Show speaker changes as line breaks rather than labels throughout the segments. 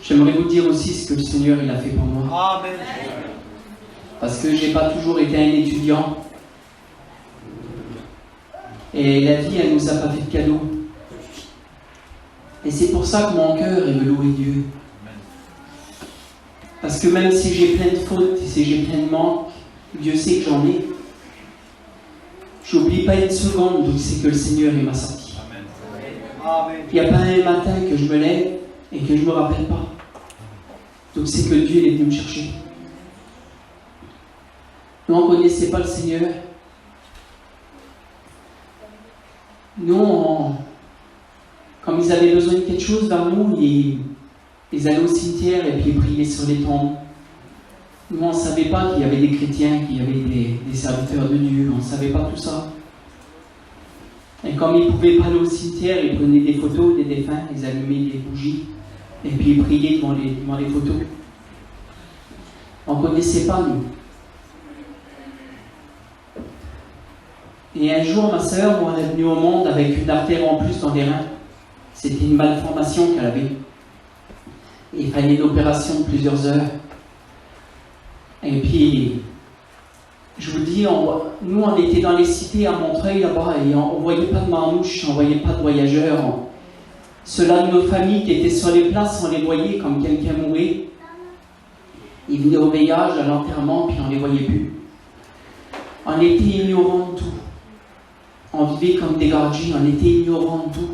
J'aimerais vous dire aussi ce que le Seigneur il a fait pour moi.
Amen.
Parce que j'ai pas toujours été un étudiant. Et la vie, elle nous a pas fait de cadeaux. Et c'est pour ça que mon cœur, il veut louer Dieu. Parce que même si j'ai plein de fautes, et si j'ai plein de manques, Dieu sait que j'en ai. J'oublie pas une seconde d'où c'est que le Seigneur il m'a sorti. Il n'y a pas un matin que je me lève et que je ne me rappelle pas. Donc c'est que Dieu il est venu me chercher. Nous, on ne connaissait pas le Seigneur. Nous, comme ils avaient besoin de quelque chose dans nous, ils allaient au cimetière et puis ils priaient sur les tombes. Nous, on ne savait pas qu'il y avait des chrétiens, qu'il y avait des serviteurs de Dieu. On ne savait pas tout ça. Et comme ils ne pouvaient pas aller au cimetière, ils prenaient des photos des défunts, ils allumaient des bougies, et puis ils priaient devant les photos. On ne connaissait pas, nous. Et un jour, ma sœur, moi, elle est venue au monde avec une artère en plus dans les reins. C'était une malformation qu'elle avait. Et il fallait une opération de plusieurs heures. Et puis, je vous dis, nous, on était dans les cités à Montreuil, là-bas, et on ne voyait pas de marmouches, on ne voyait pas de voyageurs. Ceux-là de nos familles qui étaient sur les places, on les voyait comme quelqu'un mourait. Ils venaient au veillage, à l'enterrement, puis on ne les voyait plus. On était ignorants de tout. On vivait comme des gardiens, on était ignorants de tout.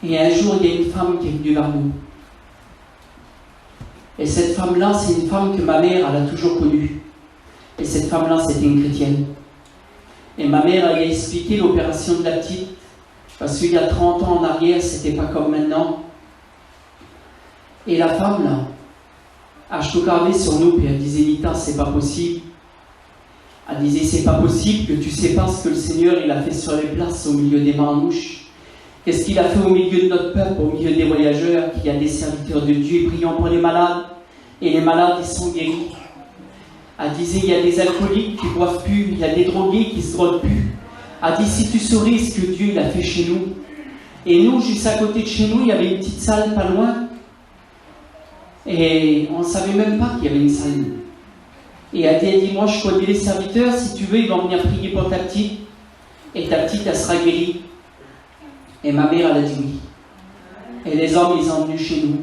Et un jour, il y a une femme qui est venue vers nous. Et cette femme-là, c'est une femme que ma mère, elle a toujours connue. Et cette femme-là, c'était une chrétienne. Et ma mère, elle a expliqué l'opération de la petite. Parce qu'il y a 30 ans en arrière, c'était pas comme maintenant. Et la femme, là, a chocardé sur nous, puis elle disait, Nita, c'est pas possible. Elle disait, c'est pas possible que tu sais pas ce que le Seigneur, il a fait sur les places, au milieu des marmouches. Qu'est-ce qu'il a fait au milieu de notre peuple, au milieu des voyageurs, qu'il y a des serviteurs de Dieu, prions pour les malades, et les malades, ils sont guéris. Elle disait, il y a des alcooliques qui ne boivent plus, il y a des drogués qui ne se droguent plus. Elle dit, si tu saurais ce que Dieu il a fait chez nous. Et nous, juste à côté de chez nous, il y avait une petite salle pas loin. Et on ne savait même pas qu'il y avait une salle. Et elle dit, moi je connais les serviteurs, si tu veux, ils vont venir prier pour ta petite. Et ta petite, elle sera guérie. Et ma mère, elle a dit oui. Et les hommes, ils sont venus chez nous.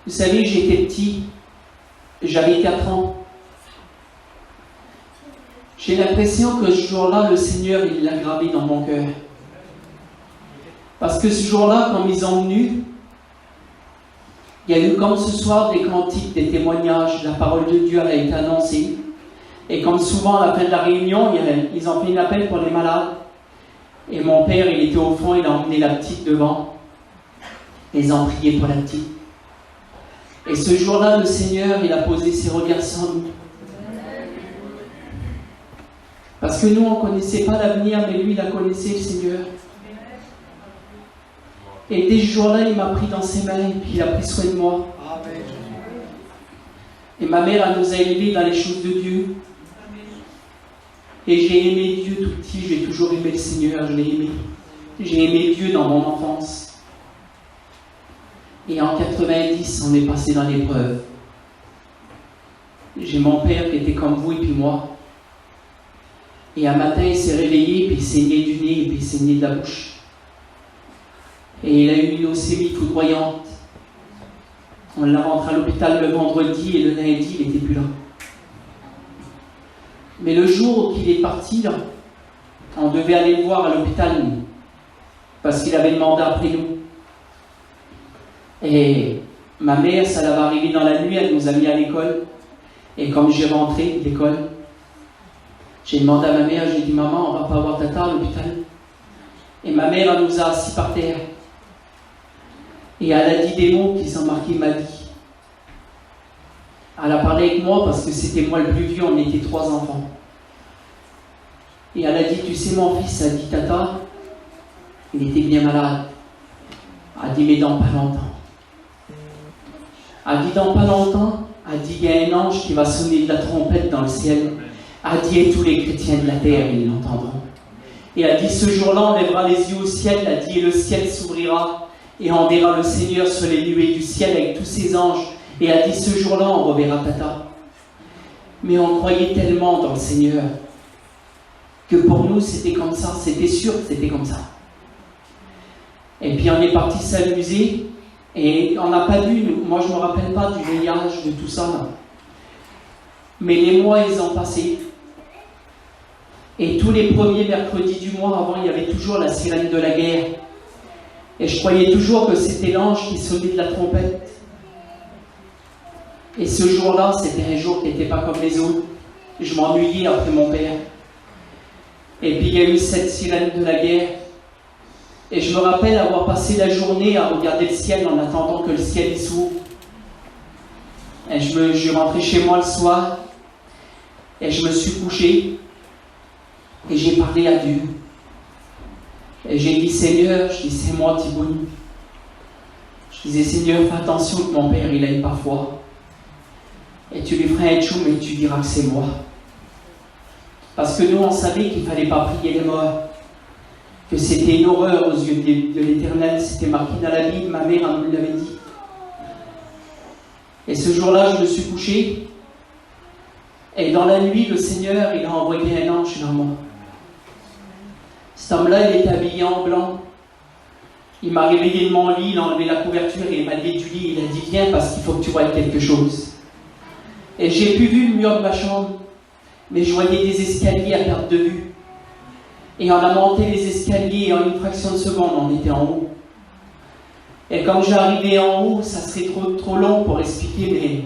Vous savez, j'étais petit, j'avais 4 ans. J'ai l'impression que ce jour-là, le Seigneur, il l'a gravé dans mon cœur. Parce que ce jour-là, quand ils sont venus, il y a eu comme ce soir des cantiques, des témoignages, la parole de Dieu elle a été annoncée. Et comme souvent à la fin de la réunion, ils ont fait un appel pour les malades. Et mon père, il était au fond, il a emmené la petite devant. Et ils ont prié pour la petite. Et ce jour-là, le Seigneur, il a posé ses regards sur nous. Parce que nous, on ne connaissait pas l'avenir, mais lui, il a connaissé le Seigneur. Et dès ce jour-là, il m'a pris dans ses mains, et puis il a pris soin de moi. Et ma mère, elle nous a élevés dans les choses de Dieu. Et j'ai aimé Dieu tout petit, j'ai toujours aimé le Seigneur, je l'ai aimé. J'ai aimé Dieu dans mon enfance. Et en 90, on est passé dans l'épreuve. J'ai mon père qui était comme vous et puis moi. Et un matin, il s'est réveillé, puis il saignait du nez, et puis il saignait de la bouche. Et il a eu une leucémie foudroyante. On l'a rentré à l'hôpital le vendredi, et le lundi, il n'était plus là. Mais le jour qu'il est parti, là, on devait aller le voir à l'hôpital, nous, parce qu'il avait demandé après nous. Et ma mère, ça l'avait arrivé dans la nuit, elle nous a mis à l'école. Et comme j'ai rentré de l'école, j'ai demandé à ma mère, j'ai dit, maman, on ne va pas voir tata à l'hôpital. Et ma mère, elle nous a assis par terre. Et elle a dit des mots qui sont marqués ma vie. Elle a parlé avec moi parce que c'était moi le plus vieux, on était 3 enfants. Et elle a dit, tu sais mon fils, elle a dit, tata, il était bien malade. Elle a dit, mais dans pas longtemps. Elle a dit, dans pas longtemps, elle a dit, il y a un ange qui va sonner de la trompette dans le ciel. Elle a dit, et tous les chrétiens de la terre, ils l'entendront. Et elle a dit, ce jour-là, on lèvera les yeux au ciel, elle a dit, et le ciel s'ouvrira. et on verra le Seigneur sur les nuées du ciel avec tous ses anges. Et elle a dit, ce jour-là, on reverra Tata. Mais on croyait tellement dans le Seigneur que pour nous, c'était comme ça. C'était sûr que c'était comme ça. Et puis on est parti s'amuser et on n'a pas vu, moi je ne me rappelle pas du voyage, de tout ça. Là. Mais les mois, ils ont passé. Et tous les premiers mercredis du mois, avant, il y avait toujours la sirène de la guerre. Et je croyais toujours que c'était l'ange qui sonnait de la trompette. Et ce jour-là, c'était un jour qui n'était pas comme les autres. Je m'ennuyais après mon père. Et puis il y a eu cette sirène de la guerre. Et je me rappelle avoir passé la journée à regarder le ciel en attendant que le ciel s'ouvre. Et je rentrais chez moi le soir. Et je me suis couché. Et j'ai parlé à Dieu. Et j'ai dit, Seigneur, je dis, c'est moi Thibaut. Je disais, Seigneur, fais attention que mon père, il n'aille pas foi. Et tu lui feras un tchoum et tu diras que c'est moi. Parce que nous, on savait qu'il ne fallait pas prier les morts. Que c'était une horreur aux yeux de l'Éternel. C'était marqué dans la Bible, ma mère nous l'avait dit. Et ce jour-là, je me suis couché. Et dans la nuit, le Seigneur, il a envoyé un ange vers moi. Cet homme-là, il était habillé en blanc. Il m'a réveillé de mon lit, il a enlevé la couverture et il m'a levé du lit. Il a dit, viens parce qu'il faut que tu voies quelque chose. Et j'ai pu vu le mur de ma chambre. Mais je voyais des escaliers à perte de vue. Et on a monté les escaliers et en une fraction de seconde, on était en haut. Et quand j'arrivais en haut, ça serait trop long pour expliquer, mais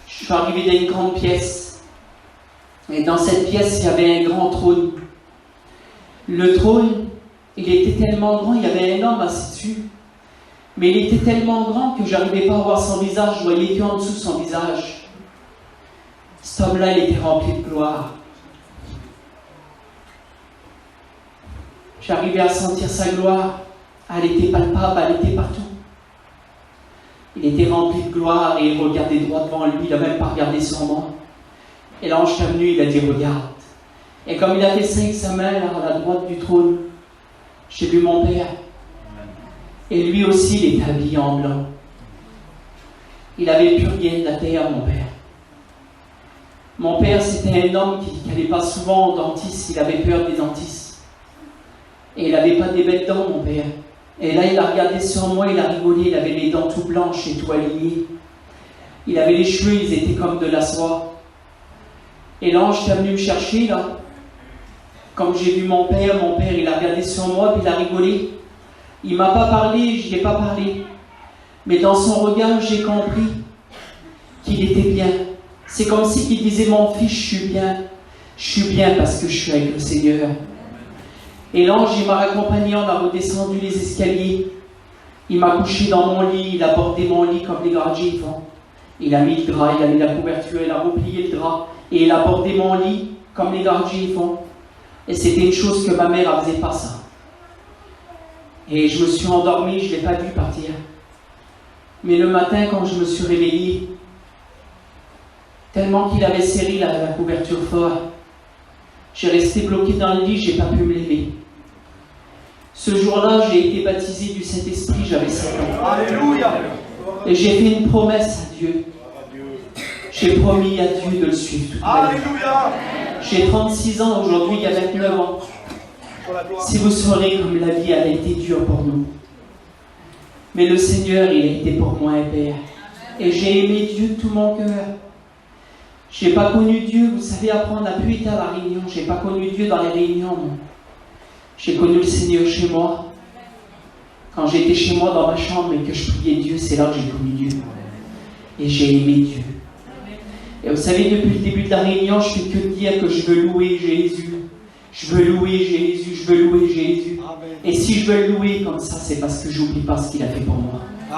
je suis arrivé dans une grande pièce. Et dans cette pièce, il y avait un grand trône. Le trône, il était tellement grand, il y avait un homme assis dessus. Mais il était tellement grand que je n'arrivais pas à voir son visage, je voyais qu'en dessous son visage. Cet homme-là, il était rempli de gloire. J'arrivais à sentir sa gloire. Elle était palpable, elle était partout. Il était rempli de gloire et il regardait droit devant lui, il n'a même pas regardé sur moi. Et l'ange est venu, il a dit, regarde. Et comme il a fait ça avec sa main, là, à la droite du trône, j'ai vu mon père. Et lui aussi, il était habillé en blanc. Il n'avait plus rien de la terre, mon père. Mon père, c'était un homme qui n'allait pas souvent au dentiste, il avait peur des dentistes. Et il n'avait pas des bêtes dents, mon père. Et là, il a regardé sur moi, il a rigolé, il avait les dents tout blanches et tout alignées. Il avait les cheveux, ils étaient comme de la soie. Et l'ange est venu me chercher, là. Quand j'ai vu mon père, il a regardé sur moi, puis il a rigolé. Il ne m'a pas parlé, je n'y ai pas parlé. Mais dans son regard, j'ai compris qu'il était bien. C'est comme si il disait, mon fils, je suis bien. Je suis bien parce que je suis avec le Seigneur. Et l'ange, il m'a accompagné, on a redescendu les escaliers. Il m'a couché dans mon lit, il a bordé mon lit comme les gardiens font. Il a mis le drap, il a mis la couverture, il a replié le drap. Et il a bordé mon lit comme les gardiens font. Et c'était une chose que ma mère ne faisait pas ça. Et je me suis endormi, je ne l'ai pas vu partir. Mais le matin, quand je me suis réveillé, tellement qu'il avait serré la couverture fort, j'ai resté bloqué dans le lit, je n'ai pas pu me lever. Ce jour-là, j'ai été baptisé du Saint-Esprit, j'avais 7 ans.
Alléluia.
Et j'ai fait une promesse à Dieu. J'ai promis à Dieu de le suivre toute ma vie.
Alléluia.
J'ai 36 ans aujourd'hui, il y a 29 ans. Si vous saurez comme la vie elle a été dure pour nous. Mais le Seigneur, il a été pour moi un Père. Et j'ai aimé Dieu de tout mon cœur. Je n'ai pas connu Dieu, vous savez, après on a pu être à la réunion. Je n'ai pas connu Dieu dans les réunions. Non. J'ai connu le Seigneur chez moi. Quand j'étais chez moi dans ma chambre et que je priais Dieu, c'est là que j'ai connu Dieu. Et j'ai aimé Dieu. Et vous savez, depuis le début de la réunion, je ne fais que dire que je veux louer Jésus. Je veux louer Jésus, je veux louer Jésus. Et si je veux le louer comme ça, c'est parce que j'oublie pas ce qu'il a fait pour moi.